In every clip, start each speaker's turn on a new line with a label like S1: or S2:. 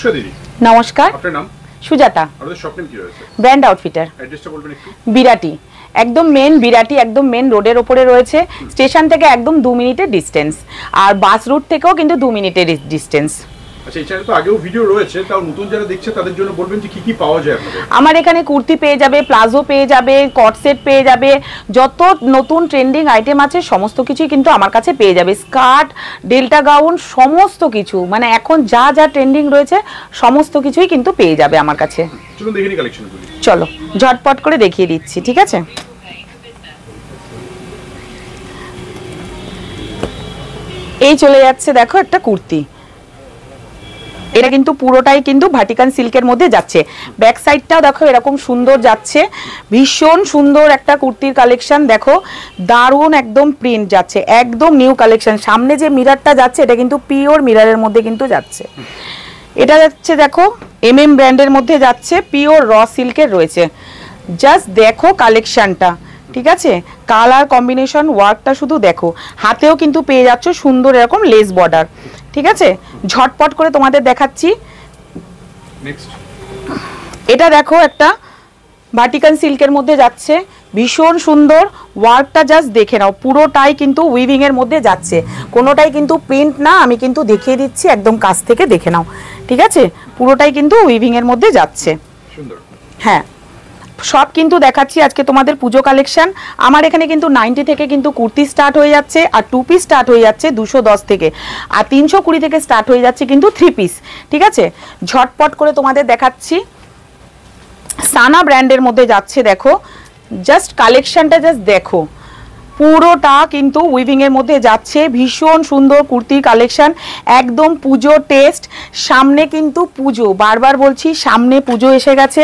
S1: নমস্কার দিদি।
S2: নমস্কার,
S1: আপনার নাম?
S2: সুজাতা।
S1: আমাদের শপ নেম কি রয়েছে?
S2: Brand outfitter.
S1: অ্যাড্রেসটা বলবেন একটু?
S2: বিরাটি, একদম মেন বিরাটি, একদম মেন রোডের ওপরে রয়েছে। স্টেশন থেকে একদম 2 মিনিটের ডিস্টেন্স, আর বাস রুট থেকেও কিন্তু 2 মিনিটের ডিস্টেন্স।
S1: আচ্ছা, এই চ্যানেলে তো আগেও ভিডিও রয়েছে, তাও নতুন যারা দেখছে তাদের জন্য বলবেন যে কি কি পাওয়া যায় আপনাদের?
S2: আমার এখানে কুর্তি পেয়ে যাবে, প্লাজো পেয়ে যাবে, কট সেট পেয়ে যাবে, যত নতুন ট্রেন্ডিং আইটেম আছে সমস্ত কিছুই কিন্তু আমার কাছে পেয়ে যাবে। স্কার্ট, ডেল্টা গাউন, সমস্ত কিছু, মানে এখন যা যা ট্রেন্ডিং রয়েছে সমস্ত কিছুই কিন্তু পেয়ে যাবে আমার কাছে।
S1: চলুন দেখে নিই কালেকশনগুলো।
S2: চলো ঝটপট করে দেখিয়ে দিচ্ছি, ঠিক আছে? এই চলে যাচ্ছে দেখো একটা কুর্তি, এটা কিন্তু পুরোটাই কিন্তু ভাটিকান সিল্কের মধ্যে যাচ্ছে। ব্যাক সাইডটাও দেখো এরকম সুন্দর যাচ্ছে, ভীষণ সুন্দর একটা কুর্তির কালেকশন। দেখো দারুণ একদম প্রিন্ট যাচ্ছে, একদম নিউ কালেকশন। সামনে যে মিররটা যাচ্ছে এটা কিন্তু পিওর মিররের মধ্যে কিন্তু যাচ্ছে। এটা যাচ্ছে দেখো MM ব্র্যান্ডের মধ্যে যাচ্ছে, পিওর র সিল্কের রয়েছে। জাস্ট দেখো কালেকশনটা, ঠিক আছে? কালার কম্বিনেশন ওয়ার্কটা শুধু দেখো। হাতেও কিন্তু পেয়ে যাচ্ছ সুন্দর এরকম লেস বর্ডার, ঠিক আছে? ঝটপট করে তোমাদের দেখাচ্ছি। এটা দেখো একটা ভাটিকান সিল্কের মধ্যে যাচ্ছে, ভীষণ সুন্দর ওয়ার্কটা জাস্ট দেখে নাও। পুরোটাই কিন্তু উইভিং এর মধ্যে যাচ্ছে, কোনোটাই কিন্তু প্রিন্ট না। আমি কিন্তু দেখিয়ে দিচ্ছি, একদম কাছ থেকে দেখে নাও, ঠিক আছে? পুরোটাই কিন্তু উইভিং এর মধ্যে যাচ্ছে। হ্যাঁ, সব কিন্তু দেখাচ্ছি আজকে তোমাদের পুজো কালেকশন। আমার এখানে কিন্তু 90 থেকে কিন্তু কুর্তি স্টার্ট হয়ে যাচ্ছে, আর 2 পিস স্টার্ট হয়ে যাচ্ছে 210 থেকে, আর 320 থেকে স্টার্ট হয়ে যাচ্ছে কিন্তু 3 পিস, ঠিক আছে? ঝটপট করে তোমাদের দেখাচ্ছি। সানা ব্র্যান্ডের মধ্যে যাচ্ছে, দেখো জাস্ট কালেকশনটা জাস্ট দেখো, পুরোটা কিন্তু উইভিং এর মধ্যে যাচ্ছে। ভীষণ সুন্দর কুর্তি কালেকশন, একদম পুজো টেস্ট। সামনে কিন্তু পুজো, বারবার বলছি সামনে পুজো এসে গেছে,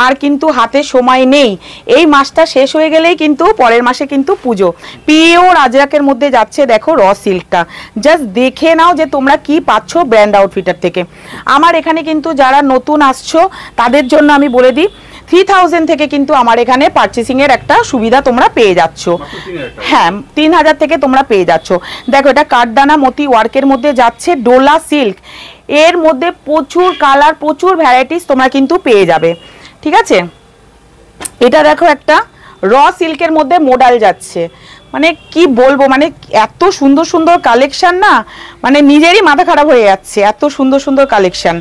S2: আর কিন্তু হাতে সময় নেই। এই মাসটা শেষ হয়ে গেলেই কিন্তু পরের মাসে কিন্তু পুজো। পিওর আজরাকের মধ্যে যাচ্ছে, দেখো র সিল্কটা জাস্ট দেখে নাও যে তোমরা কি পাচ্ছ ব্র্যান্ড আউটফিটার থেকে। আমার এখানে কিন্তু যারা নতুন আসছো তাদের জন্য আমি বলে দিই, 3000 থেকে কিন্তু আমার এখানে পারচেসিং এর একটা সুবিধা তোমরা পেয়ে যাচ্ছ। হ্যাঁ, 3000 থেকে তোমরা পেয়ে যাচ্ছ। দেখো এটা কাঠদানা মতি ওয়ার্কের মধ্যে যাচ্ছে, ডোলা সিল্ক এর মধ্যে প্রচুর কালার, প্রচুর ভ্যারাইটিস তোমরা কিন্তু পেয়ে যাবে, ঠিক আছে? এটা দেখো একটা র সিল্কের মধ্যে মডাল যাচ্ছে, মানে কি বলবো, মানে এত সুন্দর সুন্দর কালেকশন না, মানে নিজেরই মাথা খারাপ হয়ে যাচ্ছে, এত সুন্দর সুন্দর কালেকশন।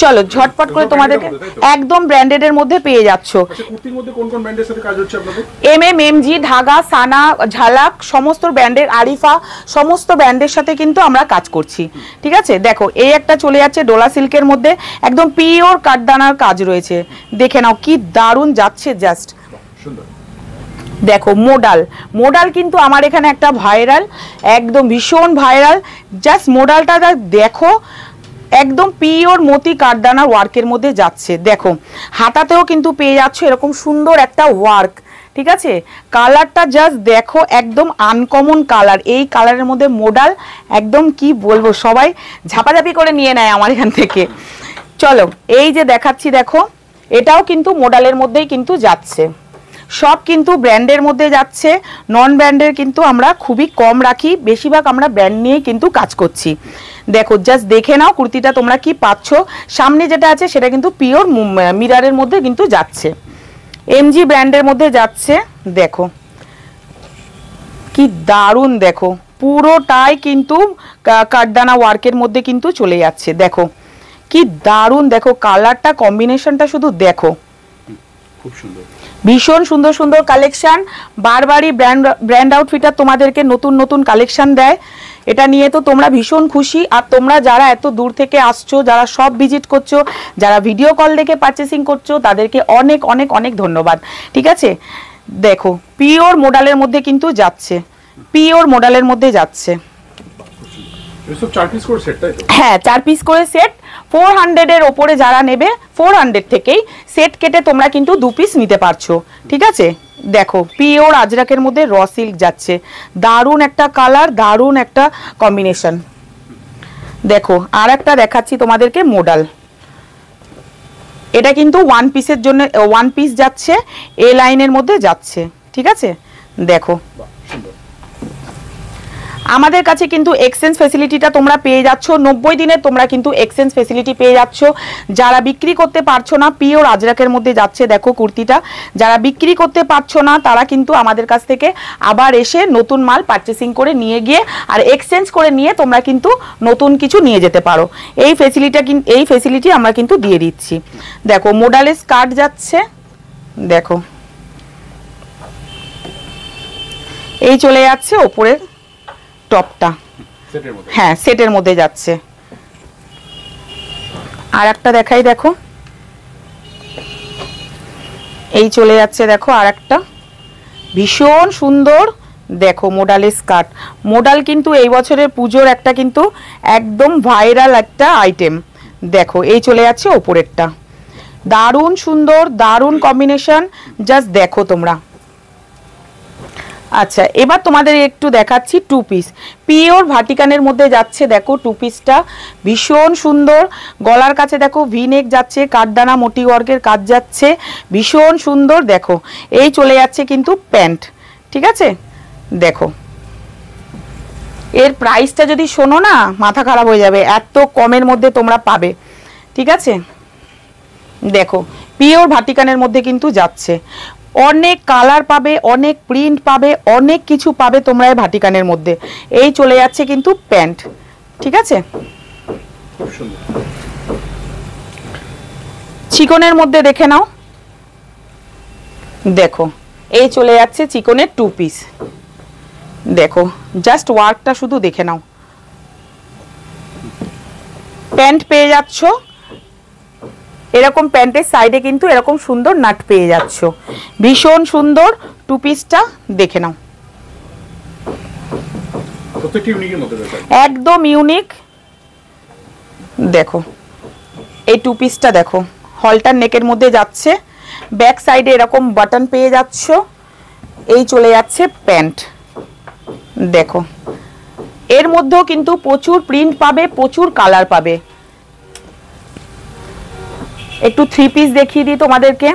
S2: চলো ঝটপট করে তোমাদেরকে একদম ব্র্যান্ডেড এর মধ্যে পেয়ে যাচ্ছ।
S1: কুর্তির মধ্যে কোন কোন ব্র্যান্ডের সাথে কাজ হচ্ছে আপনাদের?
S2: MM, MG, ঢাকা, সানা, ঝালাক, সমস্ত ব্র্যান্ডের, আরিফা, সমস্ত ব্র্যান্ডের সাথে কিন্তু আমরা কাজ করছি, ঠিক আছে? দেখো এই একটা চলে যাচ্ছে ডোলা সিল্কের মধ্যে, একদম পিওর কাঠদানার কাজ রয়েছে। দেখে নাও কি দারুণ যাচ্ছে, জাস্ট দেখো। মোডাল কিন্তু আমার এখানে একটা ভাইরাল, একদম ভীষণ ভাইরাল। জাস্ট মোডালটা দেখো, একদম পিওর মতি কাঠদানা ওয়ার্কের মধ্যে যাচ্ছে। দেখো হাতাতেও কিন্তু পেয়ে যাচ্ছ এরকম সুন্দর একটা ওয়ার্ক, ঠিক আছে? কালারটা জাস্ট দেখো, একদম আনকমন কালার। এই কালারের মধ্যে মোডাল, একদম কি বলবো, সবাই ঝাপাঝাপি করে নিয়ে নেয় আমার এখান থেকে। চলো এই যে দেখাচ্ছি, দেখো এটাও কিন্তু মোডালের মধ্যেই কিন্তু যাচ্ছে। সব কিন্তু ব্র্যান্ডের মধ্যে যাচ্ছে, নন ব্র্যান্ডের কিন্তু আমরা খুবই কম রাখি, বেশিরভাগ আমরা ব্র্যান্ড নিয়েই কিন্তু কাজ করছি। দেখো জাস্ট দেখে নাও কুর্তিটা তোমরা কি পাচ্ছ। সামনে যেটা আছে সেটা কিন্তু পিওর মিররের মধ্যে কিন্তু যাচ্ছে, MG ব্র্যান্ডের মধ্যে যাচ্ছে। দেখো কি দারুণ, দেখো পুরোটাই কিন্তু কাঠদানা ওয়ার্কের মধ্যে কিন্তু চলে যাচ্ছে। দেখো কি দারুণ, দেখো কালারটা কম্বিনেশনটা শুধু দেখো,
S1: খুব সুন্দর,
S2: ভীষণ সুন্দর সুন্দর কালেকশন। বারবারই ব্র্যান্ড আউটফিটার তোমাদেরকে নতুন নতুন কালেকশন দেয়, এটা নিয়ে তো তোমরা ভীষণ খুশি। আর তোমরা যারা এত দূর থেকে আসছো, যারা সব ভিজিট করছো, যারা ভিডিও কল দেখে পারচেসিং করছো, তাদেরকে অনেক অনেক অনেক ধন্যবাদ, ঠিক আছে? দেখো পিওর মডেলের মধ্যে কিন্তু যাচ্ছে, পিওর মডেলের মধ্যে যাচ্ছে। হ্যাঁ, 4 পিস করে সেট, 400 এর ওপরে যারা নেবে 400 থেকেই সেট কেটে তোমরা কিন্তু 2 পিস নিতে পারছো, ঠিক আছে? দেখো পিওর আজরাকের মধ্যে র সিল্ক যাচ্ছে, দারুণ একটা কালার, দারুণ একটা কম্বিনেশন। দেখো আর একটা দেখাচ্ছি তোমাদেরকে মডেল, এটা কিন্তু 1 পিসের জন্য 1 পিস যাচ্ছে, এ লাইনের মধ্যে যাচ্ছে, ঠিক আছে? দেখো আমাদের কাছে কিন্তু এক্সচেঞ্জ ফ্যাসিলিটিটা তোমরা পেয়ে যাচ্ছ, 90 দিনের তোমরা কিন্তু এক্সচেঞ্জ ফ্যাসিলিটি পেয়ে যাচ্ছ। যারা বিক্রি করতে পারছো না, পিওর আজরাকের মধ্যে যাচ্ছে দেখো কুর্তিটা, যারা বিক্রি করতে পারছো না তারা কিন্তু আমাদের কাছ থেকে আবার এসে নতুন মাল পারচেসিং করে নিয়ে গিয়ে আর এক্সচেঞ্জ করে নিয়ে তোমরা কিন্তু নতুন কিছু নিয়ে যেতে পারো। এই ফ্যাসিলিটি আমরা কিন্তু দিয়ে দিচ্ছি। দেখো মোডালেস কাট যাচ্ছে, দেখো এই চলে যাচ্ছে ওপরে টপটা, হ্যাঁ সেটের মধ্যে যাচ্ছে। আর একটা দেখাই, দেখো এই চলে যাচ্ছে, দেখো আর একটা ভীষণ সুন্দর, দেখো মোডালের স্কার্ট। মোডাল কিন্তু এই বছরের পুজোর একটা কিন্তু একদম ভাইরাল একটা আইটেম। দেখো এই চলে যাচ্ছে ওপরেরটা, দারুণ সুন্দর, দারুণ কম্বিনেশন, জাস্ট দেখো তোমরা। আচ্ছা এবার তোমাদের একটু দেখাচ্ছি টু পিস, পিওর ভাটিকানের মধ্যে যাচ্ছে, দেখো টু পিসটা ভীষণ সুন্দর। গলার কাছে দেখো ভি নেক যাচ্ছে, কাঠদানা মোটি ওয়ার্কের কাজ যাচ্ছে, ভীষণ সুন্দর। দেখো এই চলে যাচ্ছে কিন্তু প্যান্ট, ঠিক আছে। দেখো এর প্রাইসটা যদি শোনো না মাথা খারাপ হয়ে যাবে, এত কমের মধ্যে তোমরা পাবে, ঠিক আছে। দেখো পিওর ভাটিকানের মধ্যে কিন্তু যাচ্ছে, অনেক কালার পাবে, অনেক প্রিন্ট পাবে, অনেক কিছু পাবে তোমরা এই ভাটিকানের মধ্যে। এই চলে যাচ্ছে কিন্তু প্যান্ট, ঠিক আছে। চিকনের মধ্যে দেখে নাও, দেখো এই চলে যাচ্ছে চিকনের টু পিস। দেখো জাস্ট ওয়ার্কটা শুধু দেখে নাও, প্যান্ট পেয়ে যাচ্ছ এরকম, প্যান্টের সাইডে কিন্তু এরকম সুন্দর নাট পেয়ে যাচ্ছ, ভীষণ সুন্দর। টু পিসটা দেখে নাও, একদম ইউনিক। দেখো এই টু পিসটা দেখো, হলটার নেকের মধ্যে যাচ্ছে, ব্যাক সাইডে এরকম বাটন পেয়ে যাচ্ছ, এই চলে যাচ্ছে প্যান্ট। দেখো এর মধ্যেও কিন্তু প্রচুর প্রিন্ট পাবে, প্রচুর কালার পাবে। একটু থ্রি পিস দেখিয়ে দিই তোমাদেরকে,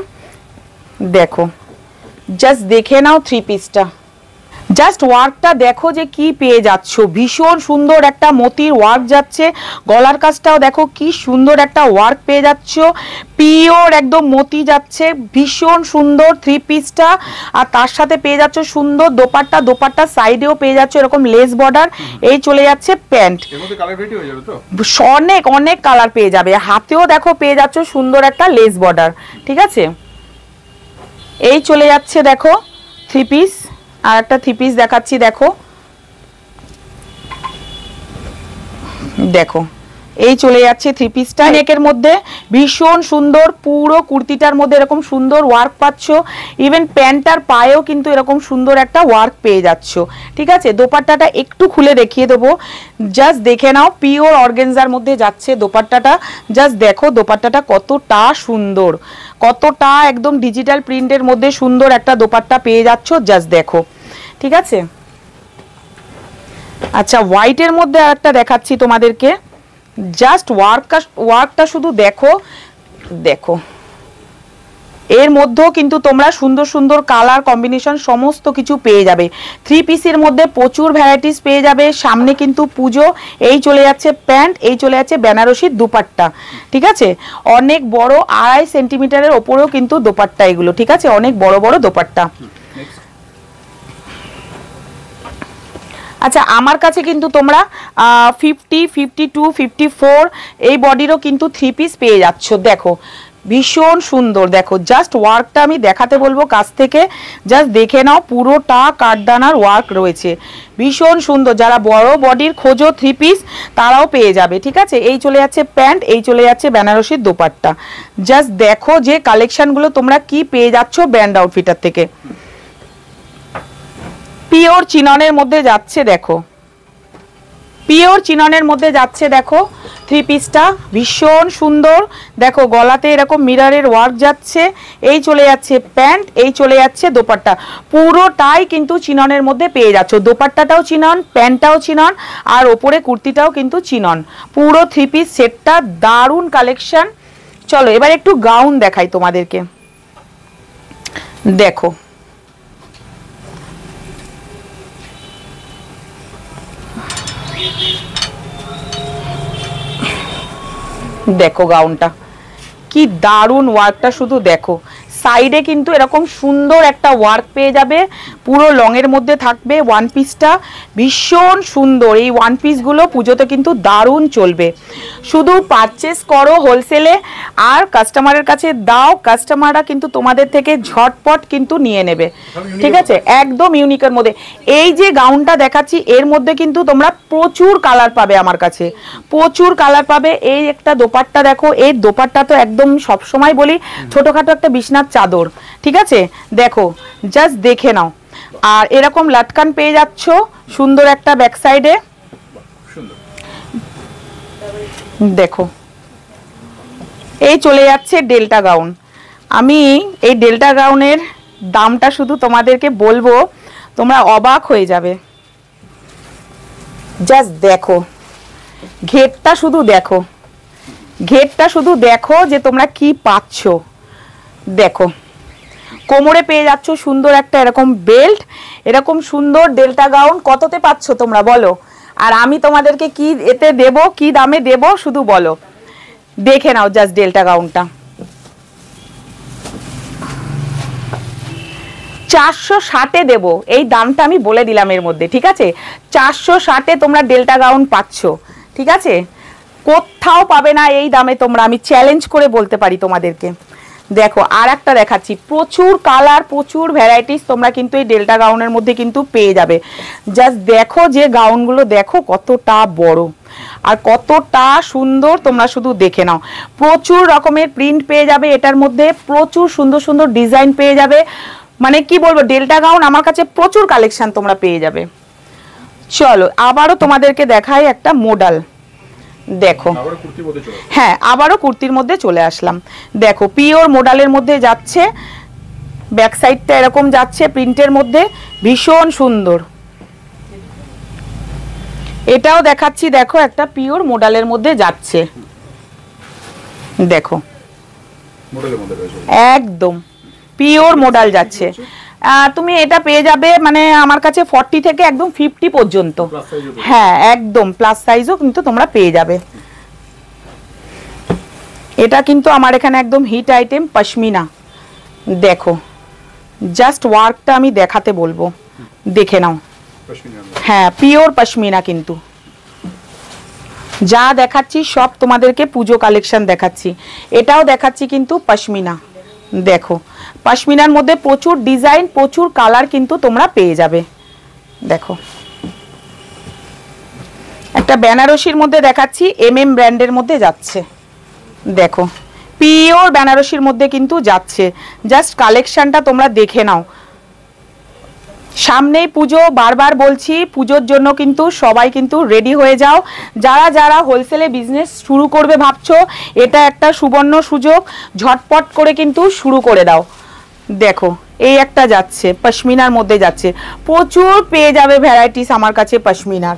S2: দেখো জাস্ট দেখে নাও থ্রি পিসটা, জাস্ট ওয়ার্কটা দেখো যে কি পেয়ে যাচ্ছ, ভীষণ সুন্দর একটা মতির ওয়ার্ক যাচ্ছে। গলার কাজটাও দেখো কি সুন্দর একটা ওয়ার্ক পেয়ে যাচ্ছ, পিওর একদম মতি যাচ্ছে, ভীষণ সুন্দর থ্রি পিসটা। আর তার সাথে পেয়ে যাচ্ছ সুন্দর দোপাট্টা, দোপাট্টার সাইডেও পেয়ে যাচ্ছ এরকম লেস বর্ডার। এই চলে যাচ্ছে প্যান্ট, অনেক অনেক কালার পেয়ে যাবে। হাতেও দেখো পেয়ে যাচ্ছ সুন্দর একটা লেস বর্ডার, ঠিক আছে। এই চলে যাচ্ছে দেখো থ্রি পিস, আর একটা থ্রি পিস দেখাচ্ছি, দেখো দেখো এই চলে যাচ্ছে থ্রি পিসটা, নেকের মধ্যে ভীষণ সুন্দর, পুরো কুর্তিটার মধ্যে এরকম সুন্দর ওয়ার্ক পাচ্ছ, ইভেন প্যান্টটার পায়েও কিন্তু এরকম সুন্দর একটা ওয়ার্ক পেয়ে যাচ্ছ, ঠিক আছে। দোপাট্টাটা একটু খুলে দেখিয়ে দেবো, জাস্ট দেখে নাও, পিওর অর্গানজার মধ্যে যাচ্ছে দোপাট্টাটা, জাস্ট দেখো দোপাট্টাটা কতটা সুন্দর, কতটা একদম ডিজিটাল প্রিন্টের মধ্যে সুন্দর একটা দোপাট্টা পেয়ে যাচ্ছ, জাস্ট দেখো, ঠিক আছে। আচ্ছা হোয়াইটের মধ্যে আরেকটা দেখাচ্ছি তোমাদেরকে, জাস্ট ওয়ার্কটা শুধু দেখো, দেখো এর মধ্যেও কিন্তু তোমরা সুন্দর সুন্দর কালার কম্বিনেশন সমস্ত কিছু পেয়ে যাবে। থ্রি পিসের মধ্যে প্রচুর ভ্যারাইটিস পেয়ে যাবে, সামনে কিন্তু পুজো। এই চলে যাচ্ছে প্যান্ট, এই চলে যাচ্ছে বেনারসির দুপাট্টা, ঠিক আছে। অনেক বড় 2.5 সেন্টিমিটারের ওপরেও কিন্তু দোপাট্টা এগুলো, ঠিক আছে, অনেক বড় বড় দোপাট্টা। আচ্ছা আমার কাছে কিন্তু তোমরা 50, 52, 54 এই বডিরও কিন্তু থ্রি পিস পেয়ে যাচ্ছ। দেখো ভীষণ সুন্দর, দেখো জাস্ট ওয়ার্কটা আমি দেখাতে বলবো কাছ থেকে, জাস্ট দেখে নাও, পুরোটা কাঠদানার ওয়ার্ক রয়েছে, ভীষণ সুন্দর। যারা বড় বডির খোঁজো থ্রি পিস তারাও পেয়ে যাবে, ঠিক আছে। এই চলে যাচ্ছে প্যান্ট, এই চলে যাচ্ছে বেনারসির দোপাট্টা, জাস্ট দেখো যে কালেকশনগুলো তোমরা কি পেয়ে যাচ্ছ ব্র্যান্ড আউটফিটার থেকে। পিওর চিননের মধ্যে যাচ্ছে, দেখো পিওর চিননের মধ্যে যাচ্ছে, দেখো থ্রি পিসটা ভীষণ সুন্দর। দেখো গলাতে এরকম মিররের ওয়ার্ক যাচ্ছে, এই চলে যাচ্ছে প্যান্ট, এই চলে যাচ্ছে দোপাট্টা, পুরোটাই কিন্তু চিননের মধ্যে পেয়ে যাচ্ছ। দোপাট্টাটাও চিনন, প্যান্টটাও চিনন, আর ওপরে কুর্তিটাও কিন্তু চিনন, পুরো থ্রি পিস সেটটা দারুণ কালেকশন। চলো এবার একটু গাউন দেখাই তোমাদেরকে, দেখো দেখো গাউনটা কি দারুণ ওয়ার্কটা, শুধু দেখো সাইডে কিন্তু এরকম সুন্দর একটা ওয়ার্ক পেয়ে যাবে, পুরো লংয়ের মধ্যে থাকবে। ওয়ান পিসটা ভীষণ সুন্দর, এই ওয়ান পিসগুলো পুজোতে কিন্তু দারুণ চলবে। শুধু পারচেস করো হোলসেলে আর কাস্টমারের কাছে দাও, কাস্টমাররা কিন্তু তোমাদের থেকে ঝটপট কিন্তু নিয়ে নেবে, ঠিক আছে? একদম ইউনিকের মধ্যে। এই যে গাউনটা দেখাচ্ছি এর মধ্যে কিন্তু তোমরা প্রচুর কালার পাবে, আমার কাছে প্রচুর কালার পাবে। এই একটা দোপাট্টা দেখো, এই দোপাট্টা তো একদম সবসময় বলি ছোটখাটো একটা বিছনার চাদর, ঠিক আছে? দেখো জাস্ট দেখে নাও। আর এরকম লাটকান পেয়ে যাচ্ছ সুন্দর একটা ব্যাক সাইডে, দেখো এই চলে যাচ্ছে ডেল্টা গাউন। আমি এই ডেল্টা গাউনের দামটা শুধু তোমাদেরকে বলবো, তোমরা অবাক হয়ে যাবে। জাস্ট দেখো ঘেরটা, শুধু দেখো ঘেরটা, শুধু দেখো যে তোমরা কি পাচ্ছ। দেখো কোমরে পেয়ে যাচ্ছ সুন্দর একটা এরকম বেল্ট, এরকম সুন্দর ডেল্টা গাউন কততে পাচ্ছ তোমরা বলো? আর আমি তোমাদেরকে কি এতে দেব, কি দামে দেব শুধু বলো, দেখে নাও জাস্ট ডেল্টা গাউনটা। 460-এ দেব, এই দামটা আমি বলে দিলাম এর মধ্যে, ঠিক আছে? 460-এ তোমরা ডেল্টা গাউন পাচ্ছ, ঠিক আছে? কোথাও পাবে না এই দামে তোমরা, আমি চ্যালেঞ্জ করে বলতে পারি তোমাদেরকে। দেখো আর একটা দেখাচ্ছি, প্রচুর কালার, প্রচুর ভ্যারাইটিস তোমরা কিন্তু এই ডেল্টা গাউনের মধ্যে কিন্তু পেয়ে যাবে। জাস্ট দেখো যে গাউনগুলো দেখো কতটা বড় আর কতটা সুন্দর, তোমরা শুধু দেখে নাও। প্রচুর রকমের প্রিন্ট পেয়ে যাবে এটার মধ্যে, প্রচুর সুন্দর সুন্দর ডিজাইন পেয়ে যাবে। মানে কি বলবো, ডেল্টা গাউন আমার কাছে প্রচুর কালেকশন তোমরা পেয়ে যাবে। চলো আবারও তোমাদেরকে দেখাই একটা মডেল, দেখো হ্যাঁ আবারও কুর্তির মধ্যে চলে আসলাম। দেখো পিওর মডেলের মধ্যে যাচ্ছে, ব্যাক সাইডটা এরকম যাচ্ছে প্রিন্টের মধ্যে, ভীষণ সুন্দর। এটাও দেখাচ্ছি, দেখো একটা পিওর মডেলের মধ্যে যাচ্ছে, দেখো একদম পিওর মডেল যাচ্ছে। তুমি এটা পেয়ে যাবে মানে আমার কাছে 40 থেকে একদম 50 পর্যন্ত, হ্যাঁ একদম প্লাস সাইজও কিন্তু তোমরা পেয়ে যাবে। এটা কিন্তু আমার এখানে একদম হিট আইটেম পশমিনা, দেখো জাস্ট ওয়ার্কটা আমি দেখাতে বলবো, দেখে নাও। হ্যাঁ পিওর পশমিনা, কিন্তু যা দেখাচ্ছি সব তোমাদেরকে পুজো কালেকশন দেখাচ্ছি। এটাও দেখাচ্ছি কিন্তু পশমিনা, দেখো পশমিনার মধ্যে প্রচুর ডিজাইন, প্রচুর কালার কিন্তু তোমরা পেয়ে যাবে। দেখো একটা বেনারসির মধ্যে দেখাচ্ছি, MM ব্র্যান্ডের মধ্যে যাচ্ছে, দেখো পিওর বেনারসির মধ্যে কিন্তু যাচ্ছে। জাস্ট কালেকশনটা তোমরা দেখে নাও। সামনেই পুজো, বারবার বলছি পুজোর জন্য কিন্তু সবাই কিন্তু রেডি হয়ে যাও। যারা যারা হোলসেলে বিজনেস শুরু করবে ভাবছো, এটা একটা সুবর্ণ সুযোগ, ঝটপট করে কিন্তু শুরু করে দাও। দেখো এই একটা যাচ্ছে পশমিনার মধ্যে যাচ্ছে, প্রচুর পেয়ে যাবে ভ্যারাইটিস আমার কাছে পশমিনার,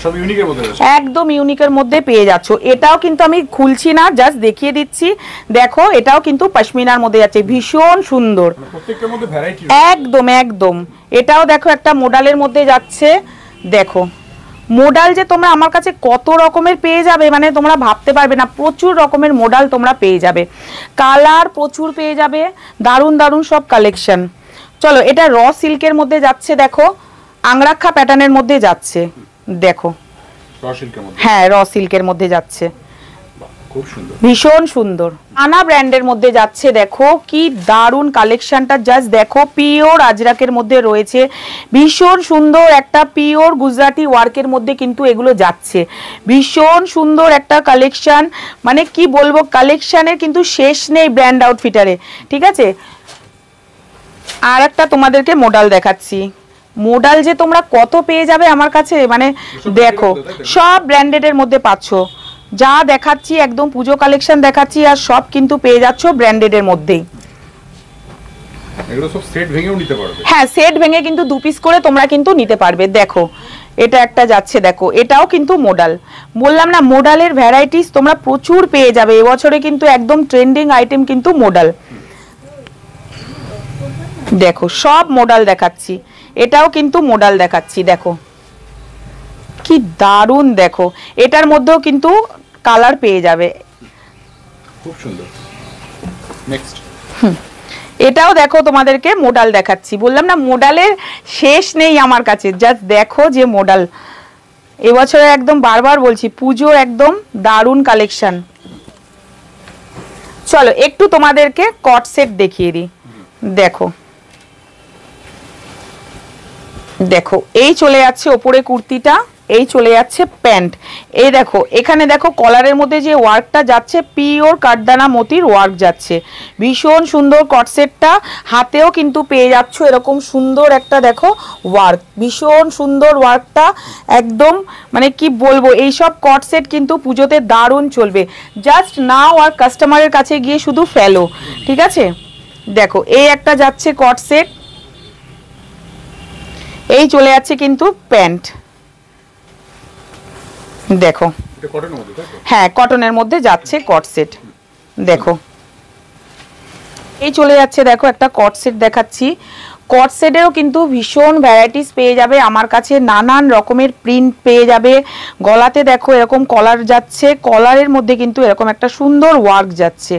S1: সব ইউনিকের মধ্যে আছে,
S2: একদম ইউনিকের মধ্যে পেয়ে যাচ্ছ। এটাও কিন্তু আমি খুলছি না, জাস্ট দেখিয়ে দিচ্ছি। দেখো এটাও কিন্তু পশমিনার মধ্যে যাচ্ছে, ভীষণ সুন্দর,
S1: প্রত্যেকটার মধ্যে ভ্যারাইটি
S2: একদম একদম। এটাও দেখো একটা মডেলের মধ্যে যাচ্ছে, দেখো মডেল যে তোমরা আমার কাছে কত রকমের পেয়ে যাবে মানে তোমরা ভাবতে পারবে না, প্রচুর রকমের মডেল তোমরা পেয়ে যাবে, কালার প্রচুর পেয়ে যাবে, দারুণ দারুণ সব কালেকশন। চলো এটা র সিল্কের মধ্যে যাচ্ছে, দেখো আংরাক্ষা প্যাটার্নের মধ্যে যাচ্ছে, দেখো হ্যাঁ র সিল্কের মধ্যে যাচ্ছে,
S1: খুব সুন্দর,
S2: ভীষণ সুন্দর। আনা ব্র্যান্ডের মধ্যে যাচ্ছে, দেখো কি দারুণ কালেকশনটা, জাস্ট দেখো পিওর আজরাকের মধ্যে রয়েছে, ভীষণ সুন্দর একটা পিওর গুজরাটি ওয়ার্কের মধ্যে কিন্তু এগুলো যাচ্ছে, ভীষণ সুন্দর একটা কালেকশন। মানে কি বলবো, কালেকশনের কিন্তু শেষ নেই ব্র্যান্ড আউটফিটারে, ঠিক আছে? আর একটা তোমাদেরকে মডেল দেখাচ্ছি, মডেল যে তোমরা কত পেয়ে যাবে আমার কাছে, মানে দেখো সব ব্র্যান্ডেডের মধ্যে পাচ্ছ। যা দেখাচ্ছি একদম পুজো কালেকশন দেখাচ্ছি, আর সব কিন্তু পেয়ে যাচ্ছ ব্র্যান্ডেডের মধ্যেই।
S1: এগুলো সব সেট ভেঙেও নিতে পারবে,
S2: হ্যাঁ সেট ভেঙে কিন্তু 2 পিস করে তোমরা কিন্তু নিতে পারবে। দেখো এটা একটা যাচ্ছে, দেখো এটাও কিন্তু মডেল, বললাম না মডেলের ভ্যারাইটিস তোমরা প্রচুর পেয়ে যাবে। এবছরে কিন্তু একদম ট্রেন্ডিং আইটেম কিন্তু মডেল, দেখো সব মডেল দেখাচ্ছি, এটাও কিন্তু মডেল দেখাচ্ছি, দেখো কি দারুণ দেখো, এটার মধ্যেও কিন্তু কালার পেয়ে যাবে।
S1: খুব সুন্দর। নেক্সট
S2: এটাও দেখো তোমাদেরকে মোডাল দেখাচ্ছি, বললাম না মোডালের শেষ নেই আমার কাছে। জাস্ট দেখো যে মোডাল এবছরে একদম বারবার বলছি পুজোর একদম দারুণ কালেকশন। চলো একটু তোমাদেরকে কট সেট দেখিয়ে দিই। দেখো দেখো এই চলে যাচ্ছে ওপরে কুর্তিটা, এই চলে যাচ্ছে প্যান্ট। এই দেখো এখানে দেখো কলারের মধ্যে যে ওয়ার্কটা যাচ্ছে পিওর কাঠদানা মতির ওয়ার্ক যাচ্ছে, ভীষণ সুন্দর কটসেটটা। হাতেও কিন্তু পেয়ে যাচ্ছ এরকম সুন্দর একটা দেখো ওয়ার্ক, ভীষণ সুন্দর ওয়ার্কটা একদম, মানে কি বলবো, এইসব কটসেট কিন্তু পুজোতে দারুণ চলবে। জাস্ট নাও আর কাস্টমারের কাছে গিয়ে শুধু ফেলো, ঠিক আছে। দেখো এই একটা যাচ্ছে কটসেট, এই চলে যাচ্ছে কিন্তু প্যান্ট। দেখো হ্যাঁ কটনের মধ্যে যাচ্ছে কট সেট। দেখো এই চলে যাচ্ছে দেখো একটা কট সেট দেখাচ্ছি। কট সেটেরও কিন্তু ভীষণ ভ্যারাইটিস পেয়ে যাবে আমার কাছে, নানান রকমের প্রিন্ট পেয়ে যাবে। গলাতে দেখো এরকম কলার যাচ্ছে, কলারের মধ্যে কিন্তু এরকম একটা সুন্দর ওয়ার্ক যাচ্ছে।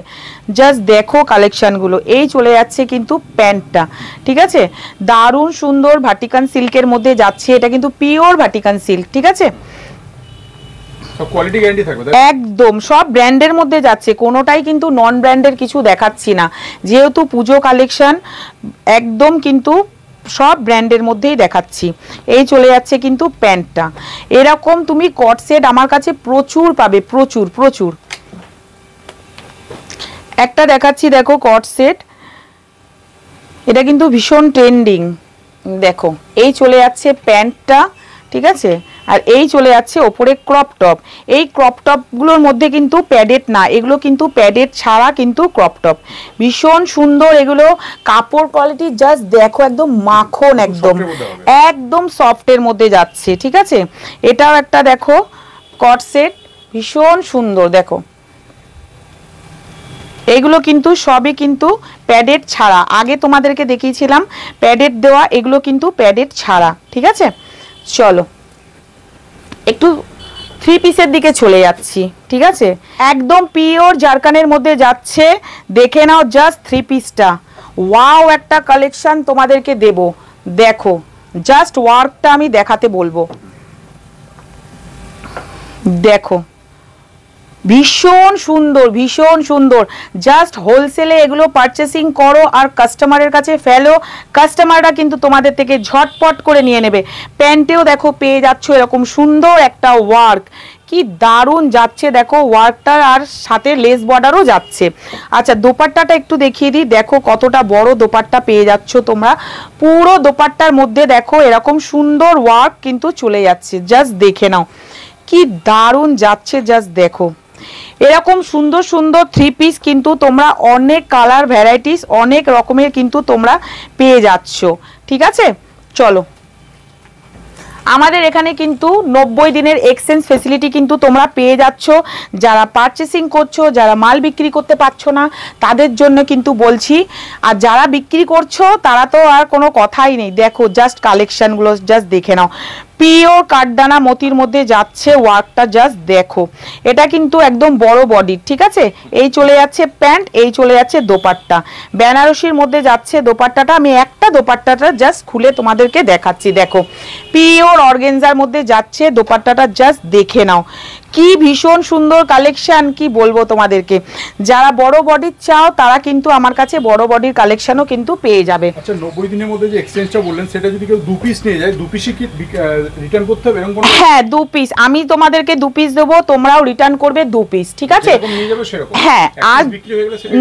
S2: জাস্ট দেখো কালেকশনগুলো। এই চলে যাচ্ছে কিন্তু প্যান্টটা, ঠিক আছে, দারুণ সুন্দর ভাটিকান সিল্কের মধ্যে যাচ্ছে। এটা কিন্তু পিওর ভাটিকান সিল্ক, ঠিক আছে,
S1: কোয়ালিটি গ্যারান্টি থাকবে
S2: একদম। সব ব্র্যান্ডের মধ্যে যাচ্ছে, কোনোটাই কিন্তু নন ব্র্যান্ডের কিছু দেখাচ্ছি না, যেহেতু পুজো কালেকশন একদম কিন্তু সব ব্র্যান্ডের মধ্যেই দেখাচ্ছি। এই চলে যাচ্ছে কিন্তু প্যান্টটা। এরকম তুমি কট সেট আমার কাছে প্রচুর পাবে, প্রচুর প্রচুর। একটা দেখাচ্ছি দেখো কট সেট, এটা কিন্তু ভীষণ ট্রেন্ডিং। দেখো এই চলে যাচ্ছে প্যান্টটা, ঠিক আছে, আর এই চলে যাচ্ছে ওপরে ক্রপ টপ। এই ক্রপ টপগুলোর মধ্যে কিন্তু প্যাডেড না, এগুলো কিন্তু প্যাডেড ছাড়া কিন্তু ক্রপ টপ, ভীষণ সুন্দর এগুলো। কাপড় কোয়ালিটি জাস্ট দেখো একদম মাখন, একদম একদম সফটের মধ্যে যাচ্ছে, ঠিক আছে। এটাও একটা দেখো কট সেট, ভীষণ সুন্দর। দেখো এগুলো কিন্তু সবই কিন্তু প্যাডেড ছাড়া, আগে তোমাদেরকে দেখিয়েছিলাম প্যাডেড দেওয়া, এগুলো কিন্তু প্যাডেড ছাড়া, ঠিক আছে। চলো একটু থ্রি পিসের দিকে চলে যাচ্ছি, ঠিক আছে, একদম পিওর জারকানের মধ্যে যাচ্ছে। দেখে নাও জাস্ট থ্রি পিসটা, ওয়াও একটা কালেকশন তোমাদেরকে দেব। দেখো জাস্ট ওয়ার্কটা আমি দেখাতে বলবো। দেখো ভীষণ সুন্দর, ভীষণ সুন্দর। জাস্ট হোলসেলে এগুলো পারচেসিং করো আর কাস্টমারের কাছে ফেলো, কাস্টমাররা কিন্তু তোমাদের থেকে ঝটপট করে নিয়ে নেবে। প্যান্টেও দেখো পেয়ে যাচ্ছ এরকম সুন্দর একটা ওয়ার্ক, কি দারুণ যাচ্ছে দেখো ওয়ার্কটা, আর সাথে লেস বর্ডারও যাচ্ছে। আচ্ছা দোপাট্টাটা একটু দেখিয়ে দিই। দেখো কতটা বড় দোপাট্টা পেয়ে যাচ্ছ তোমরা, পুরো দোপাট্টার মধ্যে দেখো এরকম সুন্দর ওয়ার্ক কিন্তু চলে যাচ্ছে। জাস্ট দেখে নাও কি দারুণ যাচ্ছে, জাস্ট দেখো। এরকম সুন্দর সুন্দর থ্রি পিস কিন্তু তোমরা অনেক কালার ভ্যারাইটিস অনেক রকমের কিন্তু তোমরা পেয়ে যাচ্ছ, ঠিক আছে। চলো আমাদের এখানে কিন্তু 90 দিনের এক্সচেঞ্জ ফেসিলিটি কিন্তু তোমরা পেয়ে যাচ্ছ। যারা পারচেসিং করছো, যারা মাল বিক্রি করতে পারছো না তাদের জন্য কিন্তু বলছি, আর যারা বিক্রি করছো তারা তো আর কোনো কথাই নেই। দেখো জাস্ট কালেকশনগুলো জাস্ট দেখে নাও, পিওর কাঠদানা মতির মধ্যে যাচ্ছে ওয়ার্কটা, জাস্ট দেখো। এটা কিন্তু একদম বড় বডি, ঠিক আছে। এই চলে যাচ্ছে প্যান্ট, এই চলে যাচ্ছে দোপাট্টা, বেনারসির মধ্যে যাচ্ছে দোপাট্টাটা। আমি একটা দোপাট্টাটা জাস্ট খুলে তোমাদেরকে দেখাচ্ছি। দেখো পিওর অর্গেনজার মধ্যে যাচ্ছে দোপাট্টাটা, জাস্ট দেখে নাও কি ভীষণ সুন্দর কালেকশন, কি বলবো তোমাদেরকে। যারা বড় বডির চাও তারা কিন্তু আমার কাছে বড় বডির কালেকশনও কিন্তু পেয়ে যাবে।
S1: আচ্ছা 90 দিনের মধ্যে যে এক্সচেঞ্জটা বললেন সেটা যদি কেউ দু পিস নিয়ে যায়, দু পিসই কি রিটার্ন করতে হবে এরকম কোনো?
S2: হ্যাঁ দু পিস, আমি তোমাদেরকে দু পিস দেবো, তোমরাও রিটার্ন করবে দু পিস, ঠিক আছে। হ্যাঁ আর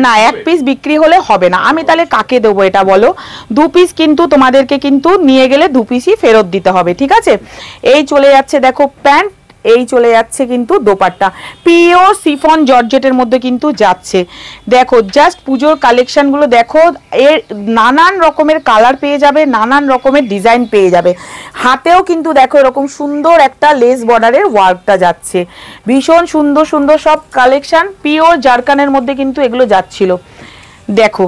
S2: না এক পিস বিক্রি হলে হবে না, আমি তাহলে কাকে দেবো এটা বলো। দু পিস কিন্তু তোমাদেরকে কিন্তু নিয়ে গেলে দু পিসই ফেরত দিতে হবে, ঠিক আছে। এই চলে যাচ্ছে দেখো প্যান্ট, এই চলে যাচ্ছে কিন্তু দোপাট্টা, পিওর সিফন জর্জেটের মধ্যে কিন্তু যাচ্ছে। দেখো জাস্ট পুজোর কালেকশনগুলো দেখো, এর নানান রকমের কালার পেয়ে যাবে, নানান রকমের ডিজাইন পেয়ে যাবে। হাতেও কিন্তু দেখো এরকম সুন্দর একটা লেস বর্ডারের ওয়ার্কটা যাচ্ছে, ভীষণ সুন্দর সুন্দর সব কালেকশন পিওর জারকানের মধ্যে কিন্তু এগুলো যাচ্ছিল। দেখো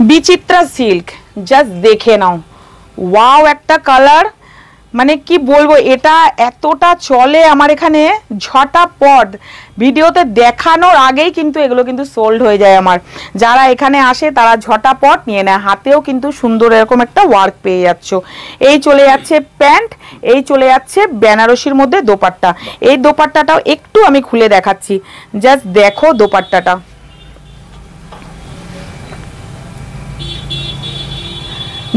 S2: বিচিত্রা সিল্ক, জাস্ট দেখে নাও, ওয়াও একটা কালার, মানে কি বলবো, এটা এতটা চলে আমার এখানে ঝটাপট, ভিডিওতে দেখানোর আগেই কিন্তু এগুলো কিন্তু সোল্ড হয়ে যায় আমার। যারা এখানে আসে তারা ঝটাপট নিয়ে নেয়, হাতেও কিন্তু সুন্দর এরকম একটা ওয়ার্ক পেয়ে যাচ্ছ। এই চলে যাচ্ছে প্যান্ট, এই চলে যাচ্ছে বেনারসির মধ্যে দোপাট্টা। এই দোপাট্টাটাও একটু আমি খুলে দেখাচ্ছি, জাস্ট দেখো দোপাট্টাটা।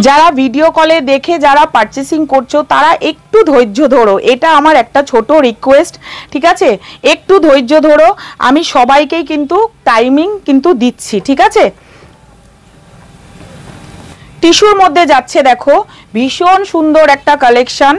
S2: যারা ভিডিও কলে দেখে যারা পারচেসিং করছো তারা একটু ধৈর্য ধরো, এটা আমার একটা ছোট রিকোয়েস্ট, ঠিক আছে? একটু ধৈর্য ধরো, আমি সবাইকেই কিন্তু টাইমিং কিন্তু দিচ্ছি, ঠিক আছে? টিস্যুর মধ্যে যাচ্ছে দেখো, ভীষণ সুন্দর একটা কালেকশন,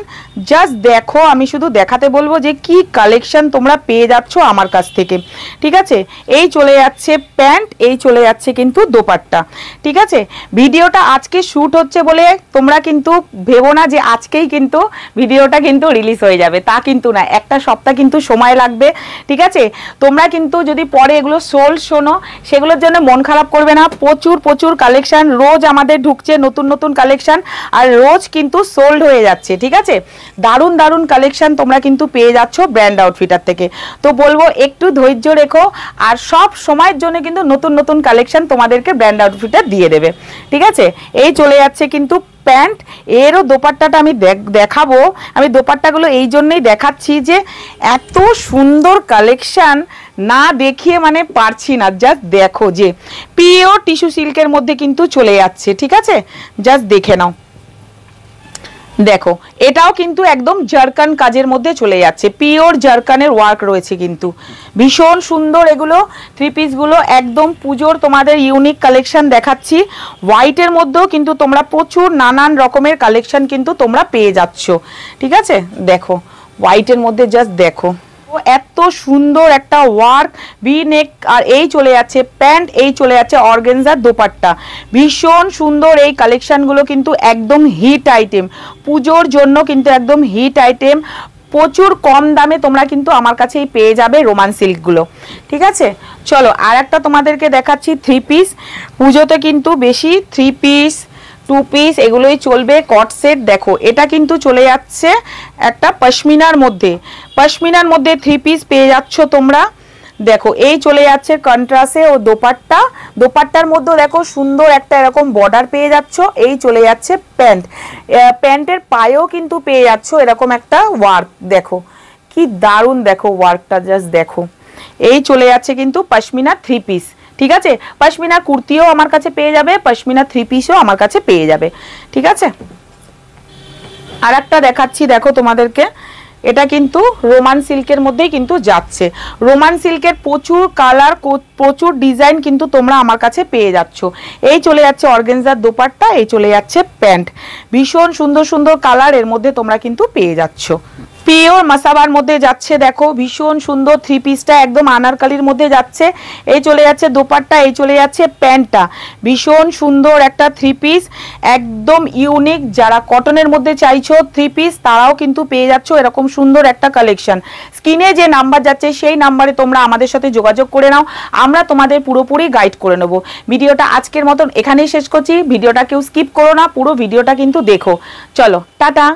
S2: জাস্ট দেখো। আমি শুধু দেখাতে বলবো যে কি কালেকশন তোমরা পেয়ে যাচ্ছ আমার কাছ থেকে, ঠিক আছে? এই চলে যাচ্ছে প্যান্ট, এই চলে যাচ্ছে কিন্তু দোপাট্টা, ঠিক আছে? ভিডিওটা আজকে শ্যুট হচ্ছে বলে তোমরা কিন্তু ভেবো না যে আজকেই কিন্তু ভিডিওটা কিন্তু রিলিজ হয়ে যাবে, তা কিন্তু না, একটা সপ্তাহ কিন্তু সময় লাগবে, ঠিক আছে? তোমরা কিন্তু যদি পরে এগুলো সোল্ড শোনো সেগুলোর জন্য মন খারাপ করবে না। প্রচুর প্রচুর কালেকশন রোজ আমাদের ঢুকছে, নতুন নতুন কালেকশন, আর রোজ কিন্তু সোল্ড হয়ে যাচ্ছে, ঠিক আছে? দারুণ দারুণ কালেকশন তোমরা কিন্তু পেয়ে যাচ্ছ ব্র্যান্ড আউটফিটার থেকে। তো বলবো একটু ধৈর্য রেখো, আর সব সময়ের জন্য কিন্তু নতুন নতুন কালেকশন তোমাদেরকে ব্র্যান্ড আউটফিটার দিয়ে দেবে, ঠিক আছে? এই চলে যাচ্ছে কিন্তু প্যান্ট, এরও দোপাট্টাটা আমি দেখাবো। আমি দোপাট্টাগুলো এই জন্যই দেখাচ্ছি যে এত সুন্দর কালেকশন না দেখিয়ে মানে পারছি না, জাস্ট দেখো যে পিওর টিস্যু সিল্কের মধ্যে কিন্তু চলে যাচ্ছে, ঠিক আছে? জাস্ট দেখে নাও, দেখো এটাও কিন্তু একদম জারকান কাজের মধ্যে চলে যাচ্ছে, পিওর জারকানের ওয়ার্ক রয়েছে কিন্তু, ভীষণ সুন্দর। এগুলো থ্রি পিসগুলো একদম পুজোর তোমাদের ইউনিক কালেকশন দেখাচ্ছি। হোয়াইটের মধ্যেও কিন্তু তোমরা প্রচুর নানান রকমের কালেকশন কিন্তু তোমরা পেয়ে যাচ্ছ, ঠিক আছে? দেখো হোয়াইটের মধ্যে জাস্ট দেখো এত সুন্দর একটা ওয়ার্ক, ভি নেক, আর এই চলে যাচ্ছে প্যান্ট, এই চলে যাচ্ছে অর্গানজার দোপাট্টা। ভীষণ সুন্দর এই কালেকশনগুলো কিন্তু একদম হিট আইটেম, পুজোর জন্য কিন্তু একদম হিট আইটেম। প্রচুর কম দামে তোমরা কিন্তু আমার কাছেই পেয়ে যাবে রোমান সিল্কগুলো, ঠিক আছে? চলো আর একটা তোমাদেরকে দেখাচ্ছি থ্রি পিস। পুজোতে কিন্তু বেশি থ্রি পিস, টু পিস এগুলোই চলবে। কট সেট দেখো, এটা কিন্তু চলে যাচ্ছে একটা পশমিনার মধ্যে, পশমিনার মধ্যে থ্রি পিস পেয়ে যাচ্ছ তোমরা। দেখো এই চলে যাচ্ছে কন্ট্রাস্টে ও দোপাট্টা, দোপাট্টার মধ্যে দেখো সুন্দর একটা এরকম বর্ডার পেয়ে যাচ্ছ। এই চলে যাচ্ছে প্যান্ট, প্যান্টের পায়েও কিন্তু পেয়ে যাচ্ছ এরকম একটা ওয়ার্ক, দেখো কি দারুণ, দেখো ওয়ার্কটা জাস্ট দেখো। এই চলে যাচ্ছে কিন্তু পশমিনা থ্রি পিস, ঠিক আছে? পশমিনা কুর্তিও আমার কাছে পেয়ে যাবে, পশমিনা থ্রি পিসও আমার কাছে পেয়ে যাবে, ঠিক আছে? আর একটা দেখাচ্ছি দেখো তোমাদেরকে, এটা কিন্তু রোমান সিল্কের মধ্যেই কিন্তু যাচ্ছে। রোমান সিল্কের প্রচুর কালার, প্রচুর ডিজাইন কিন্তু তোমরা আমার কাছে পেয়ে যাচ্ছ। এই চলে যাচ্ছে অর্গানজার দোপাট্টা, এই চলে যাচ্ছে প্যান্ট, ভীষণ সুন্দর সুন্দর কালার এর মধ্যে তোমরা কিন্তু পেয়ে যাচ্ছ। পিওর মাসাবার মধ্যে যাচ্ছে দেখো, ভীষণ সুন্দর থ্রি পিসটা একদম আনারকালির মধ্যে যাচ্ছে। এই চলে যাচ্ছে দোপাট্টা, এই চলে যাচ্ছে প্যান্টটা, ভীষণ সুন্দর একটা থ্রি পিস, একদম ইউনিক। যারা কটনের মধ্যে চাইছো থ্রি পিস তারাও কিন্তু পেয়ে যাচ্ছ এরকম সুন্দর একটা কালেকশন। স্ক্রিনে যে নাম্বার যাচ্ছে সেই নাম্বারে তোমরা আমাদের সাথে যোগাযোগ করে নাও, আমরা তোমাদের পুরোপুরি গাইড করে নেবো। ভিডিওটা আজকের মতন এখানেই শেষ করছি, ভিডিওটা কেউ স্কিপ করো না, পুরো ভিডিওটা কিন্তু দেখো। চলো টাটা।